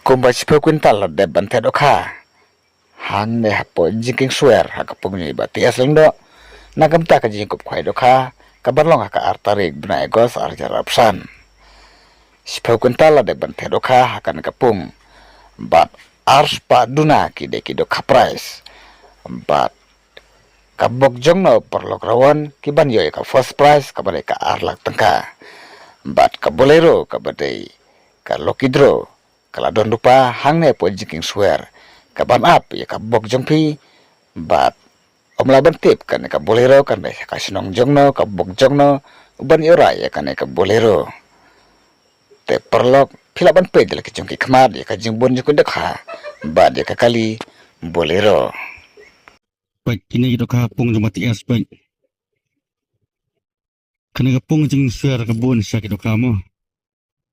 kumba chipo kwintal de bante do kha hang ne hapo jingking swear ha kapung ni ba ti asleng do nagam ta ka jingkup khwai do kha kabarlong ha ka artarik bna egos ar jarapsan chipo kwintal de bante do kha ha kan kapung bat ars pa duna ki de ki do kha price bat kabok jong no perlok rawan ki ban yoy ka first prize ka bale ka arlak tangka bat ka bolero ka badai ka lokidro kala don lupa hang ne po jiking swear ka ban up ya ka bok jong pi bat omla ban tip kan ka bolero kan ka sinong jong no ka bok jong no ban yora ya kan ka bolero te perlok pila ban pe de ki jong ki khmar ya ka jingbon ji ku dekha bat ya ka kali bolero. Baik, kini kita kapung jom mati es baik. Kena kapung jeng suar kebun syak kita kamu.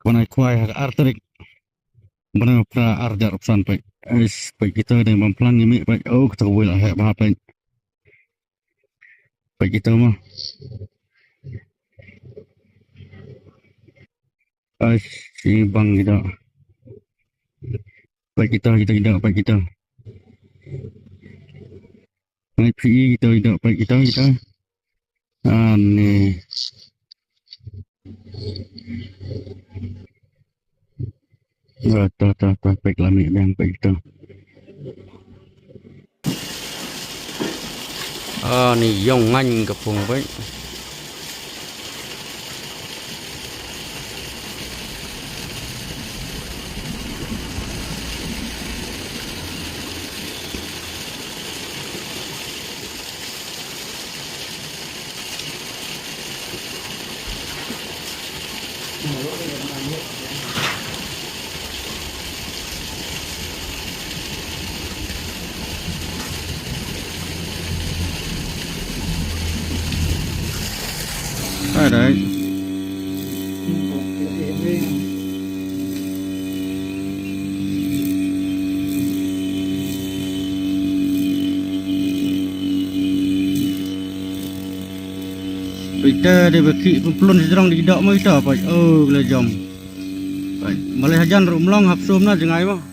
Kena kuai hak arterik. Benar pra arjar opsan baik. Es baik kita dengan memplan nyemik baik. Oh kita boleh lah apa baik. Baik kita mah. Es si bang kita. Baik kita tidak baik kita. Baik PE kita tidak baik kita. Aneh. Tak baiklah mik yang baik kita. Ni yong nganh kapung baik. Đấy. Kita dia beki pelun sedang di dak mai ta pai. Oh, le jom. Baik, malai hajan rumlong hapsum na jengai mah.